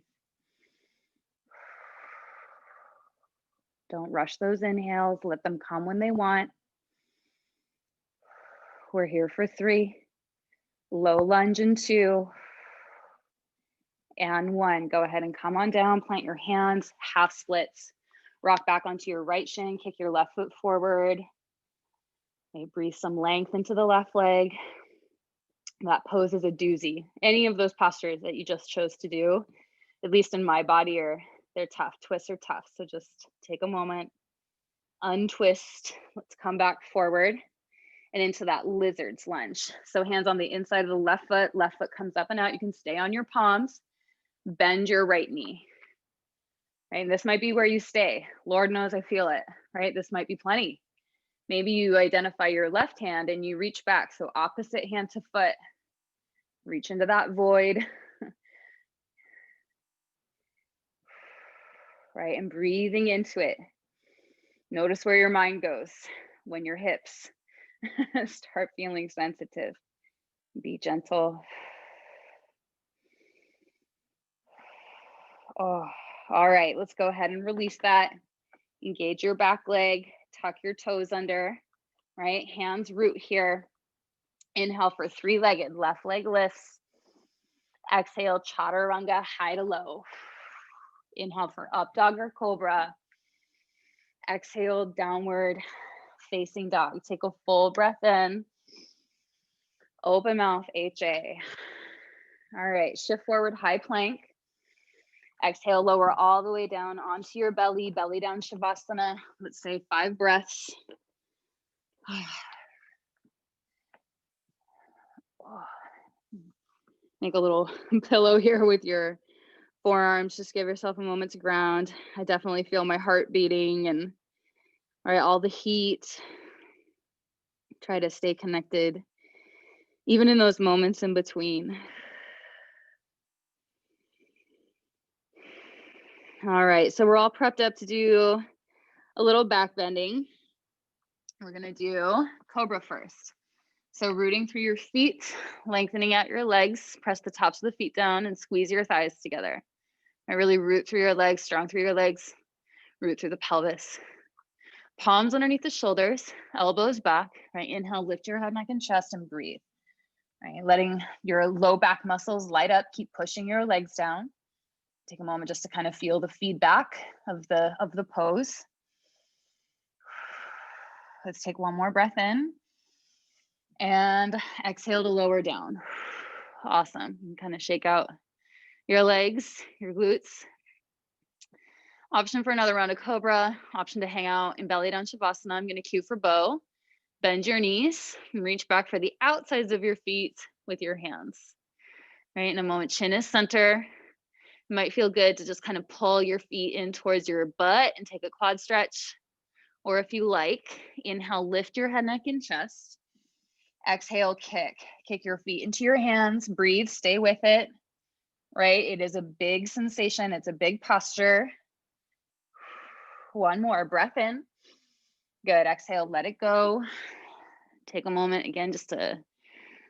Don't rush those inhales. Let them come when they want. We're here for 3. Low lunge in 2. And 1. Go ahead and come on down. Plant your hands, half splits. Rock back onto your right shin. Kick your left foot forward. Maybe breathe some length into the left leg. That pose is a doozy. Any of those postures that you just chose to do, at least in my body, they're tough. Twists are tough. So just take a moment, untwist. Let's come back forward and into that lizard's lunge. So hands on the inside of the left foot comes up and out. You can stay on your palms, bend your right knee. Right? And this might be where you stay. Lord knows I feel it, right? This might be plenty. Maybe you identify your left hand and you reach back. So opposite hand to foot, reach into that void, right? And breathing into it. Notice where your mind goes when your hips start feeling sensitive. Be gentle. Oh, all right, let's go ahead and release that. Engage your back leg, tuck your toes under, right? Hands root here. Inhale for three-legged, left leg lifts. Exhale, chaturanga, high to low. Inhale for up dog or cobra. Exhale, downward facing dog. Take a full breath in. Open mouth, HA. All right, shift forward, high plank. Exhale, lower all the way down onto your belly, belly down Shavasana. Let's say 5 breaths. Make a little pillow here with your forearms. Just give yourself a moment to ground. I definitely feel my heart beating and all right, all the heat. Try to stay connected, even in those moments in between. All right, so we're all prepped up to do a little back bending. We're gonna do cobra first. So rooting through your feet, lengthening out your legs, press the tops of the feet down and squeeze your thighs together. I really root through your legs, strong through your legs, root through the pelvis. Palms underneath the shoulders, elbows back, right? Inhale, lift your head, neck, and chest and breathe. Right, letting your low back muscles light up, keep pushing your legs down. Take a moment just to kind of feel the feedback of the pose. Let's take one more breath in and exhale to lower down. Awesome. You can kind of shake out your legs, your glutes. Option for another round of cobra, option to hang out in belly down Shavasana. I'm going to cue for bow. Bend your knees and reach back for the outsides of your feet with your hands. Right, in a moment, chin is center. It might feel good to just kind of pull your feet in towards your butt and take a quad stretch. Or if you like, inhale, lift your head, neck, and chest. Exhale, kick. Kick your feet into your hands. Breathe, stay with it. Right, it is a big sensation. It's a big posture. One more, breath in. Good, exhale, let it go. Take a moment again just to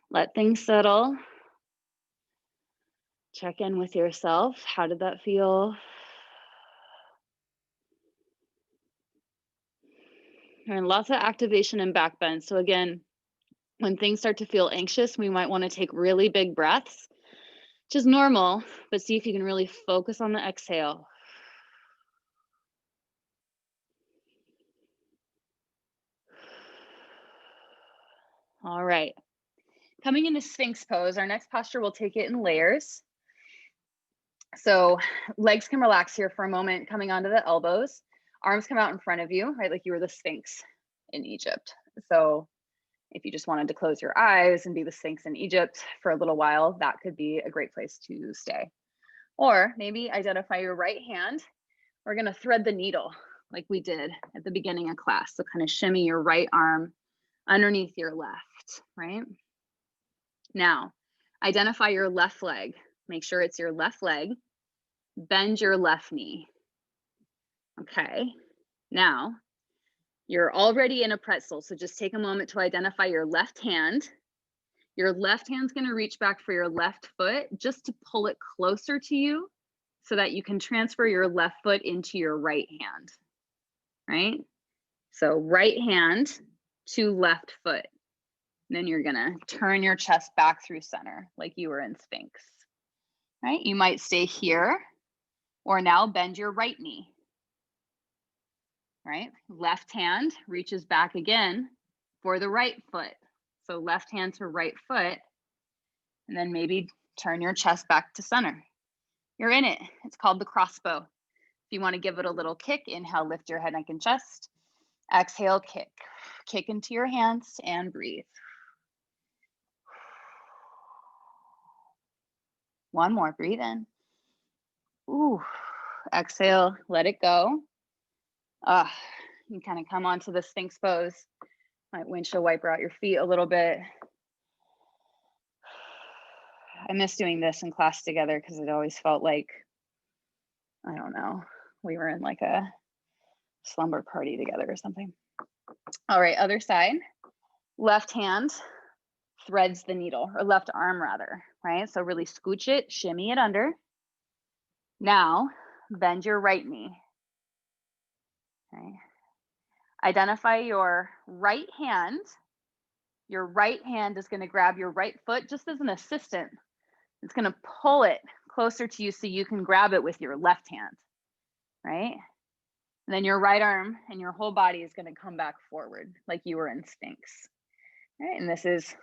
let things settle. Check in with yourself. How did that feel? And lots of activation and back bend. So again, when things start to feel anxious, we might want to take really big breaths, which is normal, but see if you can really focus on the exhale. All right. Coming into Sphinx pose, our next posture, we'll take it in layers. So legs can relax here for a moment, coming onto the elbows. Arms come out in front of you, right? Like you were the Sphinx in Egypt. So if you just wanted to close your eyes and be the Sphinx in Egypt for a little while, that could be a great place to stay. Or maybe identify your right hand. We're gonna thread the needle like we did at the beginning of class. So kind of shimmy your right arm underneath your left, right? Now, identify your left leg. Make sure it's your left leg. Bend your left knee. Okay, now you're already in a pretzel, so just take a moment to identify your left hand. Your left hand's gonna reach back for your left foot just to pull it closer to you so that you can transfer your left foot into your right hand, right? So right hand to left foot. And then you're gonna turn your chest back through center like you were in Sphinx, right? You might stay here or now bend your right knee, right? Left hand reaches back again for the right foot. So left hand to right foot, and then maybe turn your chest back to center. You're in it. It's called the crossbow. If you want to give it a little kick, inhale, lift your head, neck, and chest. Exhale, kick. Kick into your hands and breathe. One more, breathe in. Ooh, exhale, let it go. You kind of come onto the Sphinx pose. Might windshield wiper out your feet a little bit. I miss doing this in class together because it always felt like, I don't know, we were in like a slumber party together or something. All right, other side. Left hand threads the needle, or left arm rather, right? So really scooch it, shimmy it under. Now, bend your right knee. Okay. Identify your right hand. Your right hand is going to grab your right foot just as an assistant. It's going to pull it closer to you so you can grab it with your left hand, right? And then your right arm and your whole body is going to come back forward like you were in Sphinx, right? And this is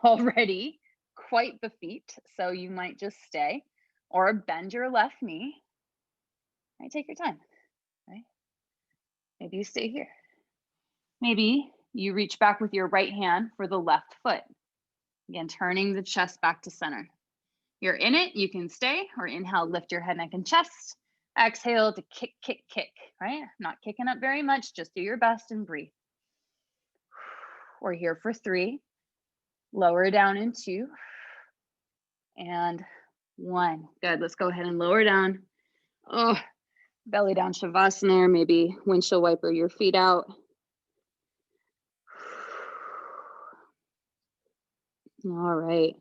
already quite the feat, so you might just stay or bend your left knee. Right? Take your time, right? Maybe you stay here. Maybe you reach back with your right hand for the left foot. Again, turning the chest back to center. You're in it, you can stay, or inhale, lift your head, neck, and chest. Exhale to kick, kick, kick, right? Not kicking up very much, just do your best and breathe. We're here for 3. Lower down in 2. And 1. Good, let's go ahead and lower down. Oh, belly down Shavasana, or maybe windshield wiper your feet out. All right.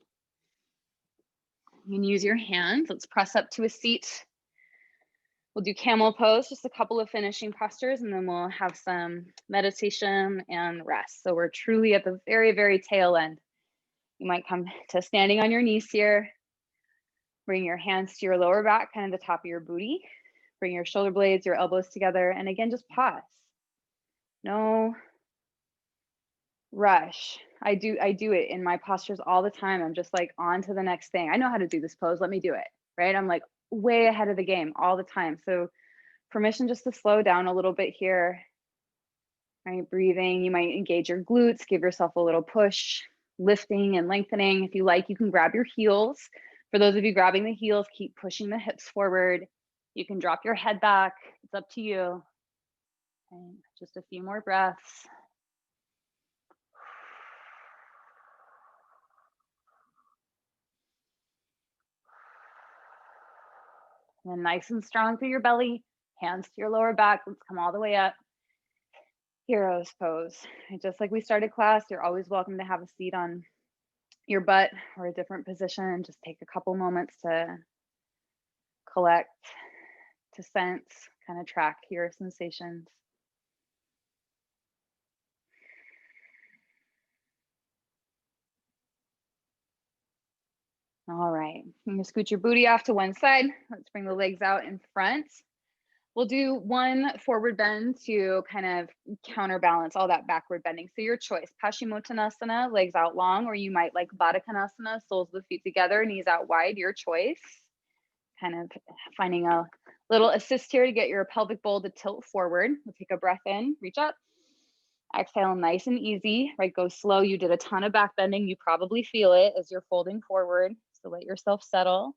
You can use your hands. Let's press up to a seat. We'll do camel pose, just a couple of finishing postures, and then we'll have some meditation and rest. So we're truly at the very, very tail end. You might come to standing on your knees here. Bring your hands to your lower back, kind of the top of your booty. Bring your shoulder blades, your elbows together, and again, just pause. No rush. I do it in my postures all the time. I'm just like on to the next thing. I know how to do this pose. Let me do it, right? I'm like way ahead of the game all the time. So permission just to slow down a little bit here, right? Breathing, you might engage your glutes, give yourself a little push, lifting and lengthening. If you like, you can grab your heels. For those of you grabbing the heels, keep pushing the hips forward. You can drop your head back. It's up to you. And just a few more breaths. And then nice and strong through your belly, hands to your lower back. Let's come all the way up. Hero's pose. And just like we started class, you're always welcome to have a seat on your butt or a different position. Just take a couple moments to collect, to sense, kind of track your sensations. All right, I'm gonna scoot your booty off to one side. Let's bring the legs out in front. We'll do one forward bend to kind of counterbalance all that backward bending. So your choice, Paschimottanasana, legs out long, or you might like Baddha Konasana, soles of the feet together, knees out wide, your choice. Kind of finding a little assist here to get your pelvic bowl to tilt forward. We'll take a breath in, reach up. Exhale, nice and easy, right? Go slow. You did a ton of back bending. You probably feel it as you're folding forward. So let yourself settle.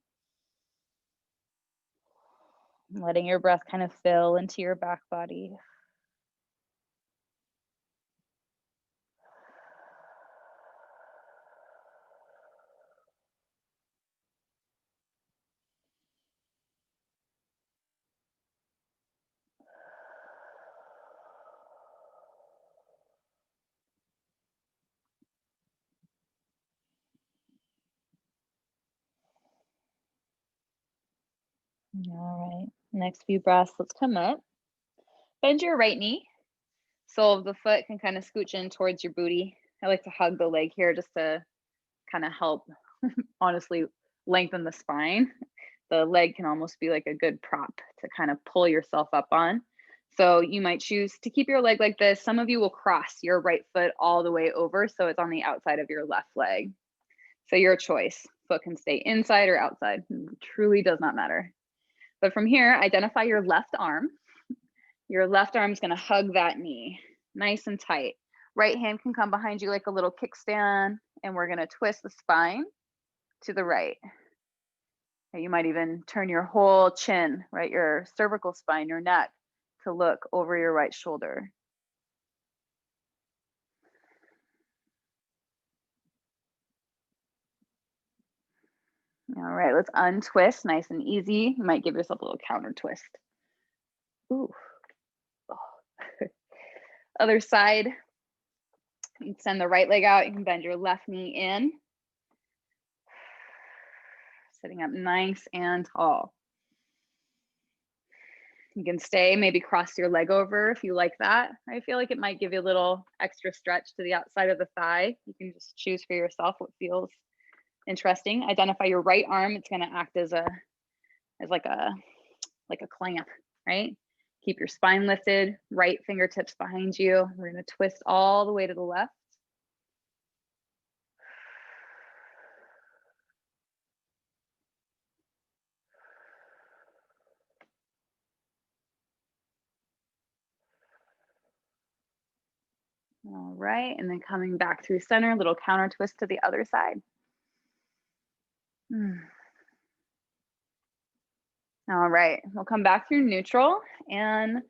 Letting your breath kind of fill into your back body. All right, next few breaths, let's come up. Bend your right knee. Sole of the foot can kind of scooch in towards your booty. I like to hug the leg here just to kind of help, honestly, lengthen the spine. The leg can almost be like a good prop to kind of pull yourself up on. So you might choose to keep your leg like this. Some of you will cross your right foot all the way over, so it's on the outside of your left leg. So your choice. Foot can stay inside or outside. It truly does not matter. But from here, identify your left arm. Your left arm is going to hug that knee nice and tight. Right hand can come behind you like a little kickstand, and we're going to twist the spine to the right. You might even turn your whole chin, right, your cervical spine, your neck, to look over your right shoulder. All right, let's untwist nice and easy. You might give yourself a little counter twist. Ooh. Oh. Other side. You can send the right leg out. You can bend your left knee in. Sitting up nice and tall. You can stay, maybe cross your leg over if you like that. I feel like it might give you a little extra stretch to the outside of the thigh. You can just choose for yourself what feels interesting. Identify your right arm. It's going to act as like a clamp, right? Keep your spine lifted, right fingertips behind you. We're going to twist all the way to the left. All right, and then coming back through center, little counter twist to the other side. All right, we'll come back through neutral, and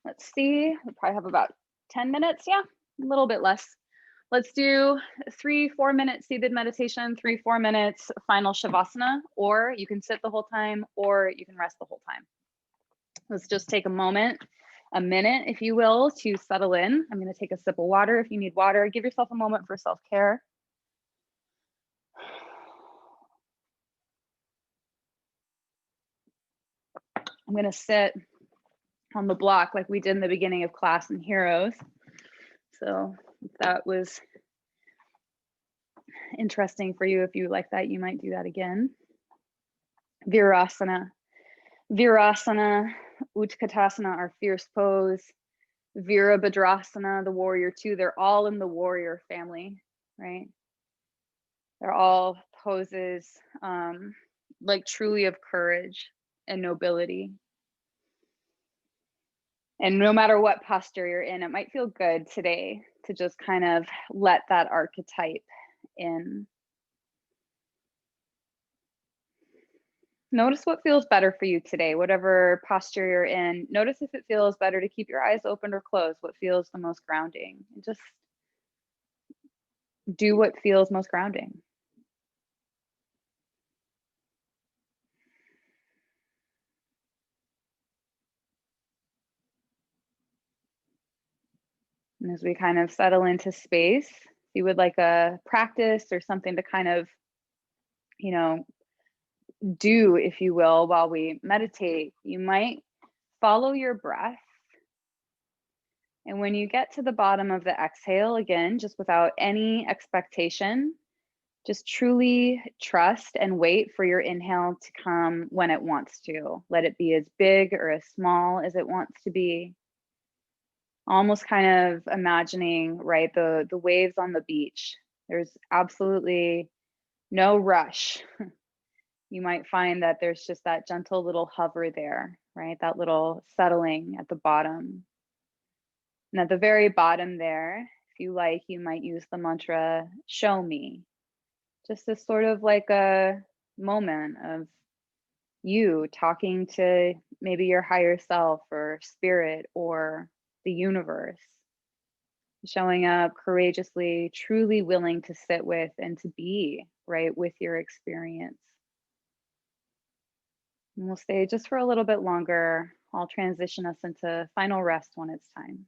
let's see, we'll probably have about 10 minutes, yeah, a little bit less. Let's do 3-4 minute seated meditation, 3-4 minutes final shavasana, or you can sit the whole time, or you can rest the whole time. Let's just take a minute, if you will, to settle in. I'm going to take a sip of water if you need water. Give yourself a moment for self-care. I'm going to sit on the block like we did in the beginning of class in Heroes. So if that was interesting for you, if you like that, you might do that again. Virasana. Virasana, Utkatasana, our fierce pose. Virabhadrasana, the warrior two. They're all in the warrior family, right? They're all poses like truly of courage and nobility. And no matter what posture you're in, it might feel good today to just kind of let that archetype in. Notice what feels better for you today, whatever posture you're in. Notice if it feels better to keep your eyes open or closed, what feels the most grounding. And just do what feels most grounding. And as we kind of settle into space, if you would like a practice or something to kind of, you know, do, if you will, while we meditate, you might follow your breath. And when you get to the bottom of the exhale, again, just without any expectation, just truly trust and wait for your inhale to come when it wants to. Let it be as big or as small as it wants to be. Almost kind of imagining, right, the waves on the beach. There's absolutely no rush. You might find that there's just that gentle little hover there, right? That little settling at the bottom. And at the very bottom there, if you like, you might use the mantra, show me. Just this sort of like a moment of you talking to maybe your higher self or spirit or the universe. Showing up courageously, truly willing to sit with and to be right with your experience. And we'll stay just for a little bit longer. I'll transition us into final rest when it's time.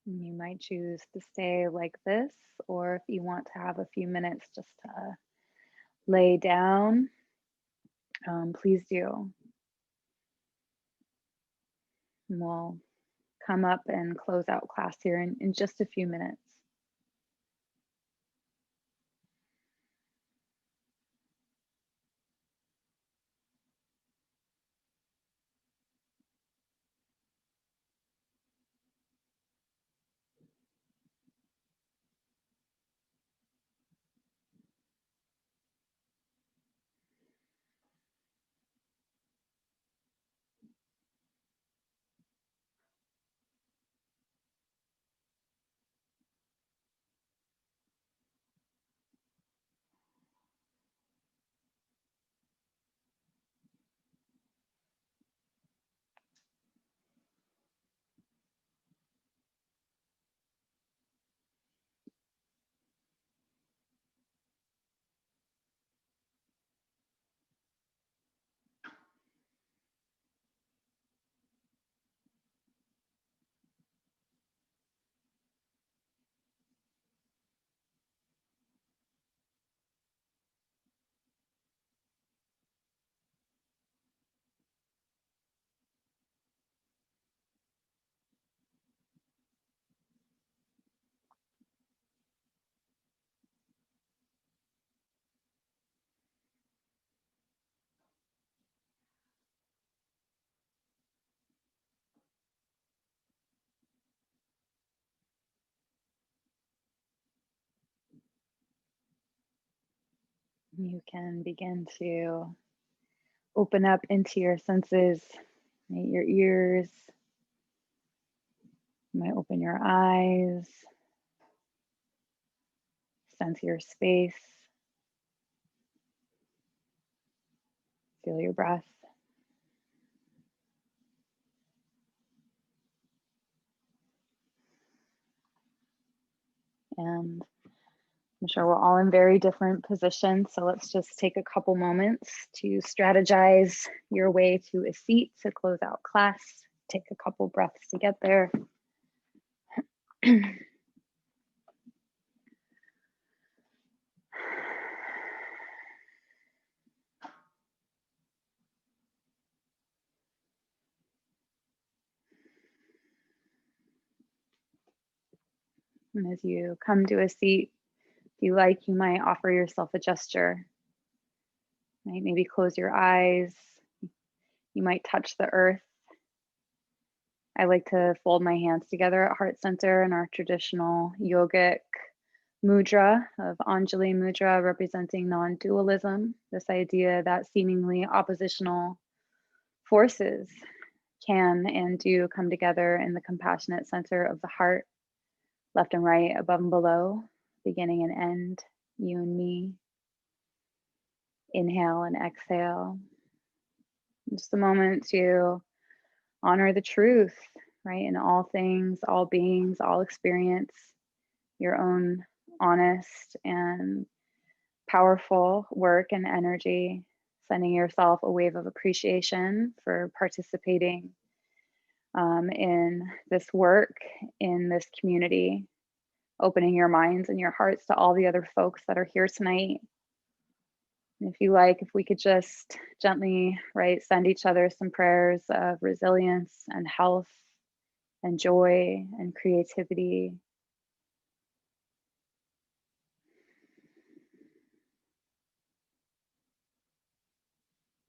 You might choose to stay like this, or if you want to have a few minutes just to lay down, please do. And we'll come up and close out class here in just a few minutes. You can begin to open up into your senses, right? Your ears. You might open your eyes, sense your space, feel your breath. And I'm sure we're all in very different positions, so let's just take a couple moments to strategize your way to a seat to close out class. Take a couple breaths to get there. And as you come to a seat, if you like, you might offer yourself a gesture. Right? Maybe close your eyes. You might touch the earth. I like to fold my hands together at heart center in our traditional yogic mudra of Anjali mudra, representing non-dualism. This idea that seemingly oppositional forces can and do come together in the compassionate center of the heart, left and right, above and below, beginning and end, you and me. Inhale and exhale. Just a moment to honor the truth, right? In all things, all beings, all experience your own honest and powerful work and energy, sending yourself a wave of appreciation for participating in this work, in this community, opening your minds and your hearts to all the other folks that are here tonight. And if you like, if we could just gently, right, send each other some prayers of resilience and health and joy and creativity.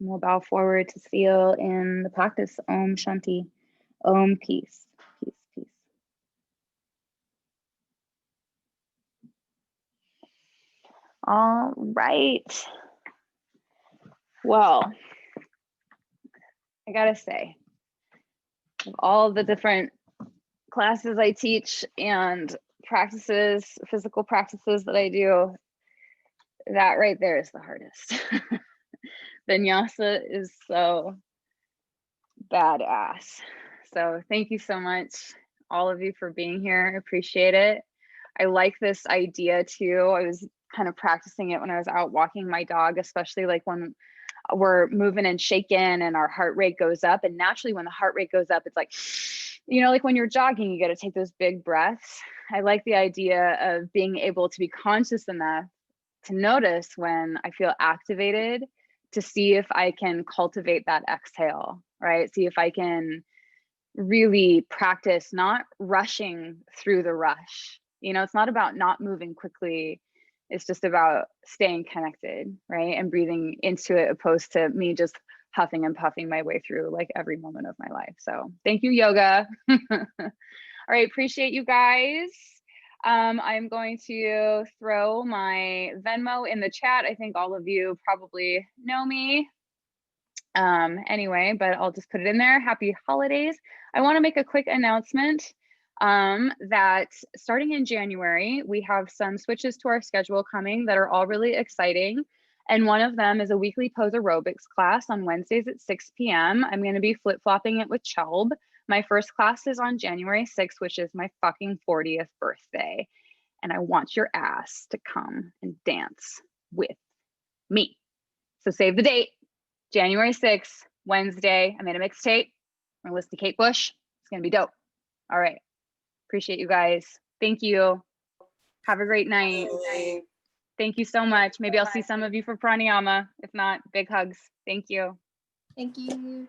And we'll bow forward to seal in the practice. Om Shanti. Om peace. Peace, peace. All right. Well, I gotta say, of all the different classes I teach and practices, physical practices that I do, that right there is the hardest. Vinyasa is so badass. So thank you so much, all of you, for being here. I appreciate it. I like this idea too. I was kind of practicing it when I was out walking my dog, especially like when we're moving and shaking and our heart rate goes up. And naturally when the heart rate goes up, it's like, you know, like when you're jogging, you got to take those big breaths. I like the idea of being able to be conscious enough to notice when I feel activated, to see if I can cultivate that exhale, right? See if I can really practice not rushing through the rush. You know, it's not about not moving quickly. It's just about staying connected, right? And breathing into it, opposed to me just huffing and puffing my way through like every moment of my life. So thank you, yoga. All right, appreciate you guys. I'm going to throw my Venmo in the chat. I think all of you probably know me. Anyway, but I'll just put it in there. Happy holidays. I want to make a quick announcement that starting in January, we have some switches to our schedule coming that are all really exciting. And one of them is a weekly pose aerobics class on Wednesdays at 6 p.m. I'm going to be flip-flopping it with Chelb. My first class is on January 6th, which is my fucking 40th birthday. And I want your ass to come and dance with me. So save the date. January 6th, Wednesday. I made a mixtape. I'm gonna listen to Kate Bush. It's gonna be dope. All right. Appreciate you guys. Thank you. Have a great night. Thank you so much. Maybe I'll see some of you for pranayama. If not, big hugs. Thank you. Thank you.